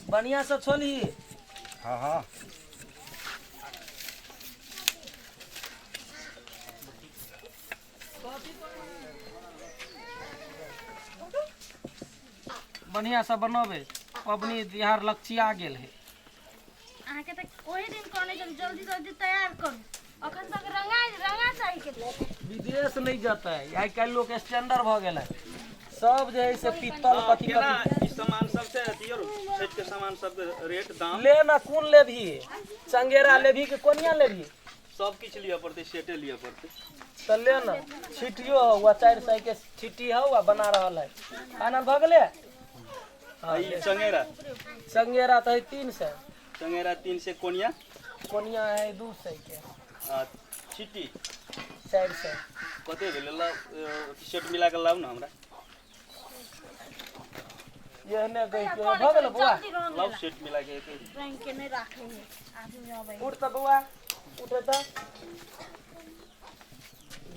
बढ़िया से छोली। हाँ हाँ बढ़िया से बनबे पबनी तिहार लक्ष्या गेल है। आके त ओही दिन कहले जल्दी जल्दी तैयार करू अखन तक रंगा चाही के विदेश नहीं जाता है आई कल लोग स्टैंडर्ड भ गेल है सब जे है से पीतल कथी कथी ई सामान सब से दियो छठ के सामान सब के रेट दाम ले ना कौन लेभी चंगेरा लेभी के कोनिया लेभी सब किछ लिया पड़ते सेटे लिया पड़ते तो ले ना छिटियो हुआ 400 के छिटी हुआ बना रहल है फाइनल भ गेले। हां ई चंगेरा चंगेरा तो है 300 चंगेरा 300 कोनिया कोनिया है 200 के छिटी 400 कते भेल ला टी-शर्ट मिला के लाऊ ना हमरा ये ने गई भ गेल बुआ लाऊ सेट मिला के रंग के नहीं राखे है आदमी अबै उठ त बुआ उठे त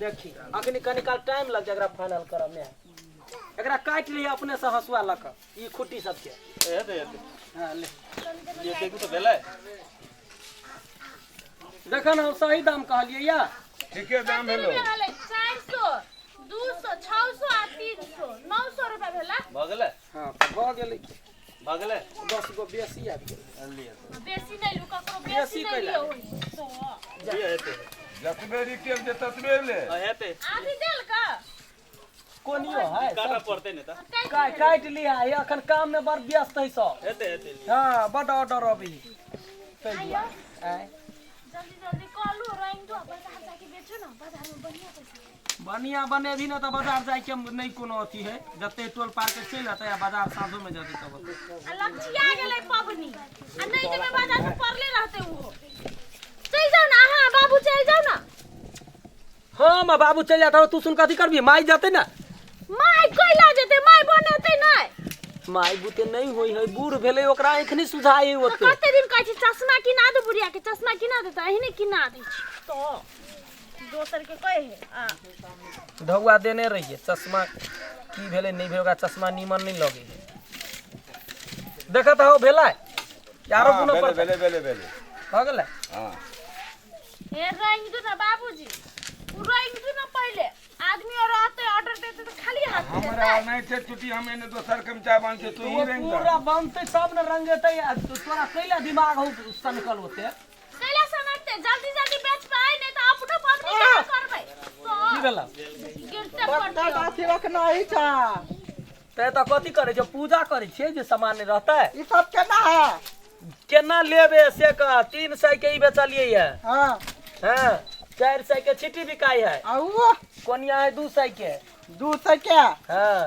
देखी अखनी कनी काल टाइम लग जाए फाइनल करब में एकरा काट लिए अपने से हसुआ लक ई खुट्टी सब के हेते हां ले ये देखू तो भेलै देखन हम सही दाम कहलिए या ठीके दाम भेलो 400 200 600 आ 300 900 रुपया भेला भ गेलै हां भ गेलै भ गेलै 10 गो बेसी आ गेल लिया बेसी नहीं लू ककरो बेसी बेसी नहीं कैला। लियो ये हेते जतबे रिटेल दे ततबे ले हेते आधी देल का कोनियो है काटा पड़ते ने त काट लिया है अखन काम में बड़ व्यस्त है सब हेते हां बड़ ऑर्डर अभी आइयो आय जल्दी जल्दी कॉलू रंग दो बाजार जाके बेचो ना बाजार में बढ़िया पैसा बढ़िया बने भी ना तो बाजार जाए के नहीं कोनो अथी है जते टोल पार के चल आता या बाजार साँझो में जाते तब आ लक्ष्या गेलै पबनी आ नहीं जेबे बाजार में पड़ले रहते वो चल जाओ ना हां बाबू चल जाओ ना हाँ माँ बाबू चल जाता हो तू सुन कथी करबी माई जाते ना माय कोइला जेते माय बनेते नहीं माई बुते नहीं होई है बूढ़ भेले ओकरा एखनी सुझाई तो होते कते दिन कहै छी चश्मा किना दे बुढ़िया के चश्मा किना देता एहने किना दै छी तो दोसर के कहे है आ ढौआ देने रहिए चश्मा की भेले नहीं भेगा चश्मा नीमन नहीं लगे देखत हो भेला यारो कोनो पर बेले हो गेलै हां हे रंग दो ना बाबूजी उ रंग दो ना पहले आदमी और आते ऑर्डर देते तो खाली हाथ से हमरा नहीं थे छुट्टी हम एने दोसर के चाय बांध के तू ही रंग पूरा बनते सब न रंगेते तोरा कैला दिमाग हो सनकल होते कैला समझते जल्दी जल्दी बेच पाए नहीं तो अपनो पबनी क्या करबै तो की भेला गिरते पड़ते अथी रखना ही था ते त कथी करे जो पूजा करे छे जे सामान रहता है ये सब केना है केना लेबे से का 300 के ही बेचलिए है हाँ हां 400 के छिटी बिकाई है आओ कोनिया है 200 के 200 क्या हां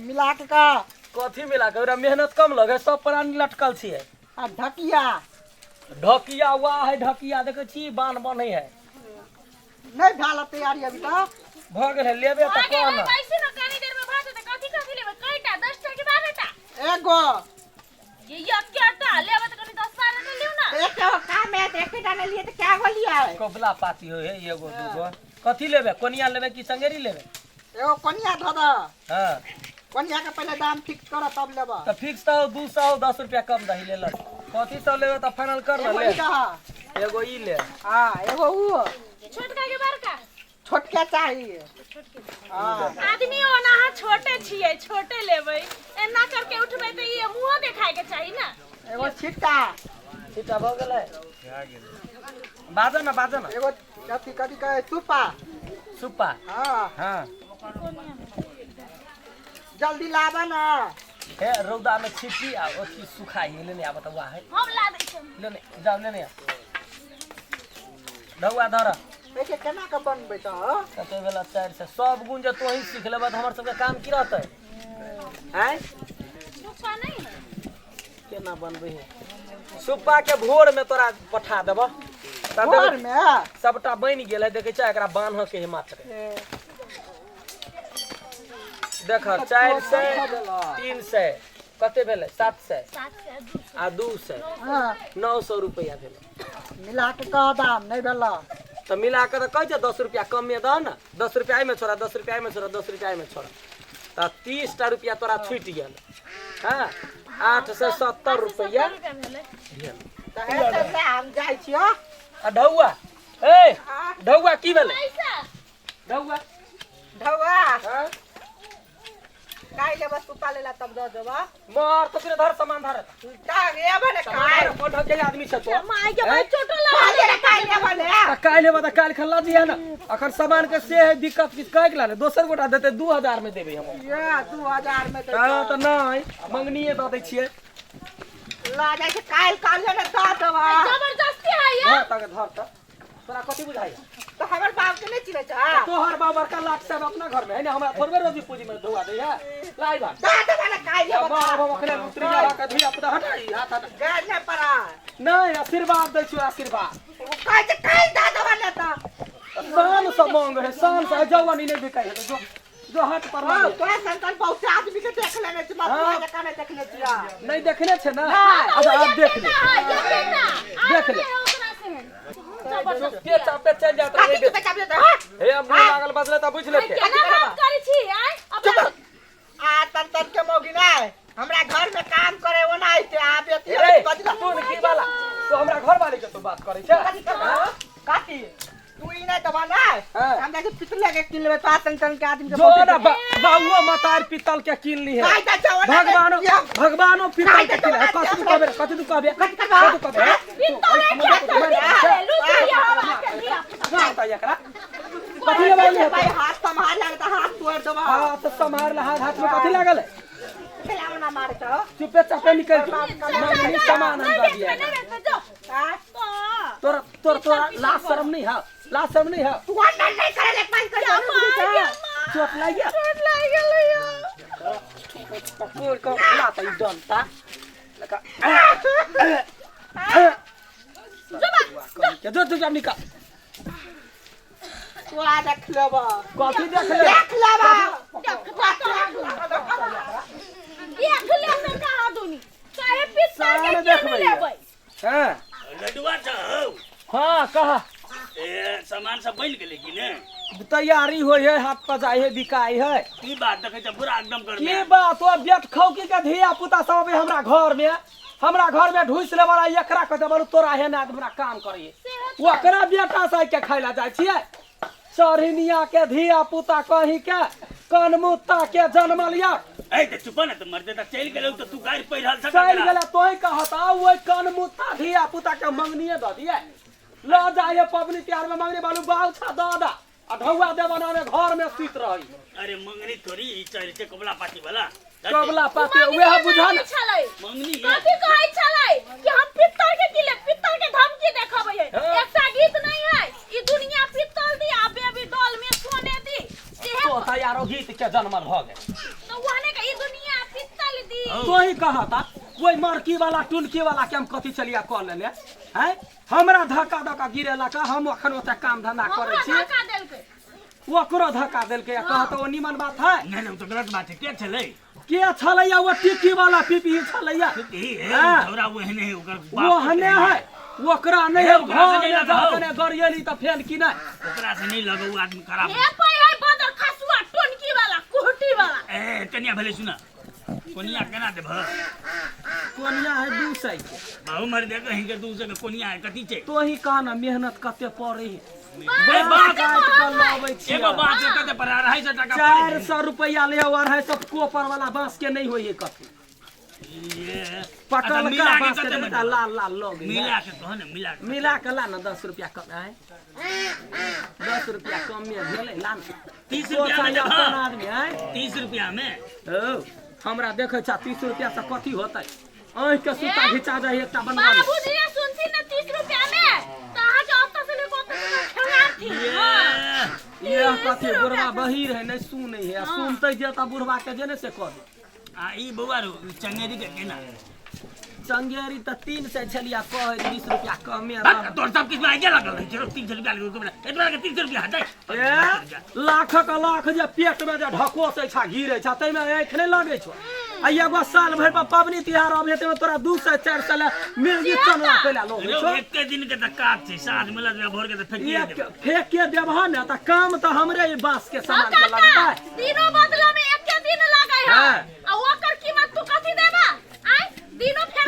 मिला के का कथी मिला के ओरा मेहनत कम लगे सब प्राणी लटकल छिए आ ढकिया ढकिया हुआ है ढकिया देखे छी बान बने है नहीं भाला तैयारी अभी तक भ गेल है लेबे त आगे कहना पैसे ना कानी देर में भात तो कथी लेबे कईटा 10 टा के 12 टा एगो ये क्या लेबे तो कनी 10 12 नहीं लियो ना एक काम है एक डाले लिए तो क्या हो लिया है कोबला पाती हो है एगो दूगो कथी लेबे कोनिया लेबे कि संगेरी लेबे एगो कनिया धो दा हां कनिया के पहले दाम फिक्स कर तब लेबा तो फिक्स तो 200 10 रुपया कम दही ले ल कथी सब लेबे त फाइनल कर एगो ले ई कहा एगो ई ले हां एगो ऊ छोटका के बड़का छोटका चाहिए हां आदमी ओना छोटे छिए छोटे लेबै एना करके उठबै त ये मुंह देखाय के चाहिए ना एगो छिटका सीता भ गेलै बाजा ना एगो अथी कथी कहे सुपा सुप्पा हां हां जल्दी लाबा ना हे रौदा में छिटी आ ओथी सुखाई लेने आ बतावा है हम ला दै छी लेने जाओ लेने ढौआ धर एके केना के बनबै त कते बेला 400 सब गुण जे तोही सीख लेबा त हमर सबके काम की रहतै हैं सुपा नहीं है केना बनबै है सुप्पा के भोर में तोरा पठा देबो घर में सबटा बन गेल है देखे छै एकरा बान्ह के मात्र देख 400 300 कते भेलै 700 आ 200 हां 900 रुपया भेलै मिला के कह दाम नहीं भेला तो मिला के कह 10 रुपया कम में द ना 10 रुपया में छोड़ा 10 रुपया में छोड़ा 10 रुपया में छोड़ा तो 30 टा रुपया तोरा छूट गेल हां 870 रुपया कहे से हम जाइ छियो आ ढौआ ए ढौआ की भेलै पैसा ढौआ ढौआ हां काई लेबा तू पालेला तब दे देबा मार तो फिर धर सामान धर का गे बने काय कोन ढके आदमी छ तो माय के भाई छोटो लगा काई काई लेबा ले काल लेबा त काल खल्ला दिया ना अखन सामान के से है दिक्कत किस काहे के लाने दोसर गोटा देते 2000 में देबे हम ये 2000 में हां त नहीं मंगनीए द दै छियै ला जाय के काल ले दा देबा जबरदस्ती है ये धर तक धर त तोरा कथि बुझाई तो हमर बाप के नहीं चिने छ तोहर बाबर का लाट सब अपना घर में है ना हमरा थोड़बे रोजी पूजी में धोआ दे है लाई बा दा देबा ना काई लेबा बाबा अखने उतरी जा का धिया पुता हटाई हाथ हटा गाय ले पड़ा नहीं आशीर्वाद दै छियै आशीर्वाद काई दा देबा ले ता शान से मांग है शान से जवानी नहीं बिकाई है जो हाथ पर हां मांगे तो संतन बहुत आदमी के देख लेने छ बात हाँ। कने देखने छिया नहीं देखने छे ना हाँ। अच्छा आप देख ले देख ले जबरदस्ती के चापे चल जात काटी रे के चाबी दे हां हे हम लागल बदले त बुझ ले के केना बात करै छी आय चुप आ तन के मोगी नहीं हमरा घर में काम करे वो नहीं थे आप रे कथि तू की वाला तो हमरा घर वाले के तो बात करे छे काटी तू ई नहीं तो बना हाँ। हम जैसे पितले के किले में तो तन के आदमी के जो ना बाहुओ मतार पीतल के किन ली है काई दा जवान भगवानो पीतल के किन है कथि तू कहबे मारता एकरा कथि लेबै ले भाई हाथ संभाल लगता हाथ तोड़ देबा हाथ समार ला हाथ में कथि लागल है खिलावना मार तो चुपे चापे निकल जो मंगनी सामान हम दे दिया तोरा तोरा लाज शर्म नहीं है लाज शर्म नहीं है तू नहीं करे ले पास कर चोट लाग गया कोई को लाता ही डंटा लगा जो जो जब निकाल तू आ देख लेबा कथि देख ले हां लडुआ छ हौ हां कहा ए सामान सब बन गेलै कि ने तैयारी होय है हाथ पर जाय है बिकाई है की बात देखे छ पूरा एकदम कर की बात हो बेट खौकी के धिया पुता सब है हमरा घर में ढुस ले वाला एकरा कहते बोल तोरा है ना हमरा काम करिए ओकरा बेटा से के खाइला जाय छियै चरहिनिया के धिया पुता कहीं के कनमुत्ता के जन्मलिया ए त चुप न त मरते त चल गेलौ त तू गाड़ी पहिरल छ चल गेला तोय कहता ओइ कनमुत्ता धिया पुता के मंगनिए द दिए ल जाए पबनी त्योहार में मंगनी बालू बाल था दादा आ ढौआ दे बनाने घर में सुत रही अरे मंगनी थोड़ी ई चल के कबला पाती वाला कबला पाते उहे बुझा न मंगनी कथि कहै छलै कि हम पित्तल के किले पित्तल के धमकी देखाबै है हाँ। एकटा गीत नहीं है ई दुनिया पित्तल दी आ बेबी डॉल में सोने दी सेहे तो तैयारो गीत के जन्मल भ गेल तो वहने का ई दुनिया पित्तल दी तो ही कहता कोई मरकी वाला टुनकी वाला के हम कथि चलिया क लेले हैं हमरा धक्का धक्का गिरेला का हम अखन ओते काम धंधा करे छी धक्का देलकै ओकरो धक्का देलकै कहत ओ निमन बात है नहीं नहीं तो गलत बात है के छलै के छलैया वो टिक्की वाला पीपी छलैया हाँ। हमरा ओहने है ओकर वो हने है ओकरा नहीं है घर में जाने गरियली त फेल की नहीं ओकरा से नहीं लगौ आदमी खराब हे पै है बदर खसुआ टोनकी वाला कुहटी वाला ए कनिया भले सुना कोनिया केना देब कोनिया है 200 के बहु मर दे कहीं के 200 के कोनिया है कथि छै तो ही कहना मेहनत कते पड़े है ए बात काट कर लाबै छी एगो बात कते पर 250 टका 400 रुपया ले और है सब कोपर वाला बांस के नहीं होई है कथि ये पटल मिला का के बांस कते के में बेटा लाल लाल लोग मिला के कहो ने मिला के मिला के ला ना 10 रुपया कम है 10 रुपया कम में भेले ला ना 30 रुपया में अपन आदमी है 30 रुपया में ओ हमरा देखे छा 30 रुपया से कथि होतै ओइ के सूता घिचा जाय एकटा बनवा बाबूजी ने सुनथि न 30 रुपया में त अहाँ के ओतऽ से लेको ओतऽ खेलार थी ये कथि बुढ़वा बहिर है नहीं सुनै है सुनतै जे त बुढ़वा के जे ने से कह दे आ ई बौआ रो चंगेरी के केना चंगेरी त 300 छलिया कहे 20 रुपया कमे बात तोर सब किछ में आगे लगल है 300 रुपया लगो तुमने एतबा के 300 रुपया हटाई लाख का लाख जे पेट में जे ढकोसै छा गिरै छा तै में आँख नहीं लागै छौ आ एगो साल भर पर पबनी त्योहार आबै ते तोरा 200 400 ला मिर्गी चना पेला लोग छौ एक दिन के त काट छै साँझ मिला दे भोर के त फेंकिए दे फेंक के देबह न त काम त हमरे ई बांस के सामान के लगता है दिनो बदला में एक दिन लागै है हाँ। आ ओकर कीमत तू कथि देबा आइ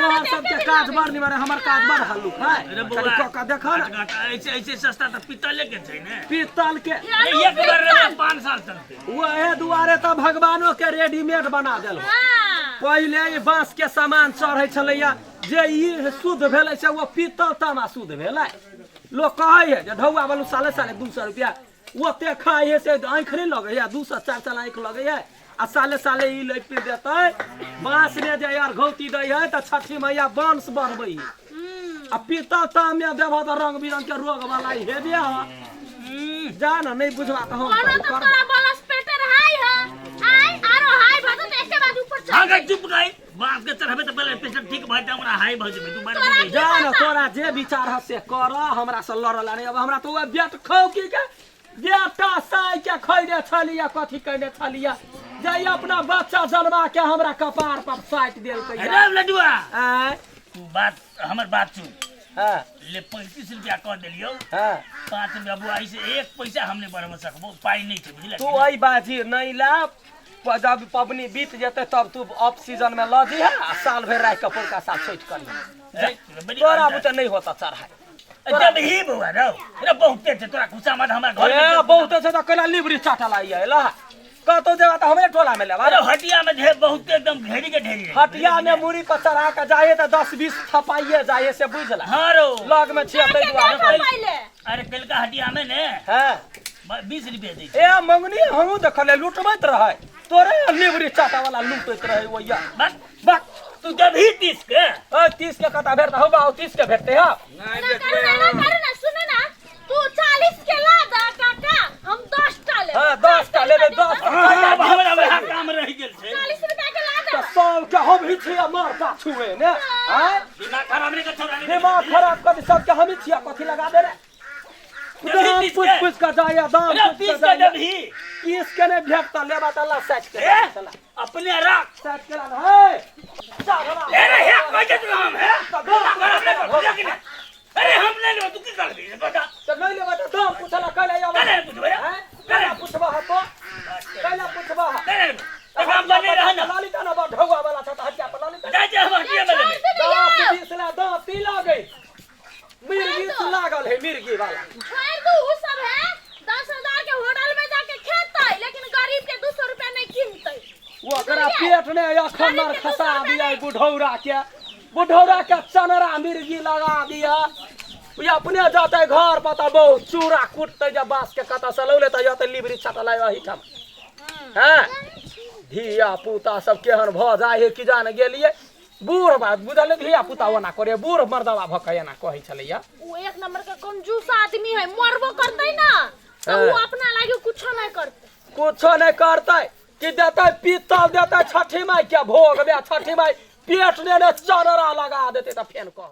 तोहर सबके काज बड़ निमर हमर काज बड़ हल्लुक है अरे कनी बउआ क देखा ना ऐसे ऐसे सस्ता तो पितले के छै ने पीतल के एक बार रे 5 साल चलते वहे दुआरे तो भगवानो के रेडीमेड बना देल हाँ पहले ये बांस के सामान चढ़े छलैया जे ई शुद्ध भेलै से वो पीतल तामा शुद्ध भेलै लोग कहै है जे ढौआ वालू साले साले 200 रुपया ओते खाइ है से आँख नहीं लगे है 200-400 आँख लगे है आ साले साले ई ले पी देतै बांस में जे यार घौती दै है त छठी मैया बांस बढ़बै है आ पीतल ताम में देबो त रंग बिरंग के रोग वाला हे दे जा ना नहीं बुझवा त हम कोनो तो तोरा बलस पेटर हाय है आय आरो हाय भजो तो एके बाद ऊपर चढ़ आगे चुप रही बांस के चढ़बे तो पहले पेशेंट ठीक भ जाए हमरा हाई भ जेबे तू बार तोरा जा ना तोरा जे विचार है से कर हमरा से लड़ल नहीं अब हमरा तो वो बेट खौ की के बेटा साई के खैने छलिया कथी कहने छलिया जे अपना बच्चा जन्मा के हमरा कपार पर साइट देल अरे लडुआ आय तू बात हमर बात सुन हां ले 35 रुपया कह देलियो हां 5 रुपया बुआई से 1 पैसा हमने बढ़वा सकबो पाई नहीं छै बुझले तू आई बाजी नहीं ला जब पबनी बीत जेते तब तू ऑफ सीजन में ल दी है आ साल भर रह के पोलका साथ सेट कर ले तोरा बुते नहीं होता चढ़ाई जब ही बुआ रो रे बहुते छै तोरा खुशा मत हमर घर ए में बहुत से तो कला लिबरी चाटा लाई है ला कतो जगह तो हमरे टोला में लेवा अरे हटिया में ढेर बहुते एकदम घेरी के ढेरी है। हटिया में मुड़ी पर चढ़ा के जाए तो 10-20 थपाइए जाए से बुझला हां रो लग में छिया तै दुआरे पहले अरे कल का हटिया में ने हां 20 रुपया दै ए मंगनी हमहू देखले लूटबैत रहे तोरे लिबरी चाटा वाला लूटैत रहे ओया बस बक तू जब ही 30 के ओ 30 के कता भेट हो बा 30 के भेटते हा नहीं करू ना सुन ना तू 40 के ला दा काका हम 10 टा ले हां 10 का ले 10 हमरा वह काम रह गेल छै 40 रुपया के ला तो दा सब के हम ही छिया मार का छुए ने हां दिमाग खराब नहीं कर छोड़ा नहीं दिमाग खराब कर सब के हम ही छिया कथी लगा दे रे दाम पुछ का जाया दाम अरे पुछ 30 का के जब ही किस के ने भेटता लेबा त ला सच के ए? चला अपने रख सच के ला है चला अरे हे कोई के तू हम है अरे हम ले लो तू की कर दी बता तो नहीं लेबा त दाम पूछला कहले या अरे पूछबे हैं कहला पूछबा ह तो कहला पूछबा ह अरे काम बने रहना लालिता ना बा ढौआ वाला छ त हटिया पर लालिता जा जा हम हटिया में ले 10 ला 10 ती लागे मिर्गी से लागल है मिर्गी वाला छोड़ दू उ सब है 10,000 के होटल में जाके खेतै लेकिन गरीब के 200 रुपया नहीं कीनतै वो ओकरा पेट ने अखन मार खसा दिया बुढ़ौरा के चनरा मिर्गी लगा दिया ये अपने जाते घर पता बहुत चूरा कूटते जब बांस के कता से लौले त जाते लिबरी छटला वही ठम हैं धिया पुता सब केहन भ जाए कि जान गेलिए बूढ़ बात बुझल धिया पुता ओना करे बूढ़ मर्दवा भकय ना कहै छलैया वो एक नंबर का कंजूस आदमी है मरबो करतै ना तो वो अपना लागे कुछ नहीं करतै कुछो नहीं करते कि देते पीतल देते छठी माई के भोग बे छठी माई पेट ने चनरा लगा देते त फेन कह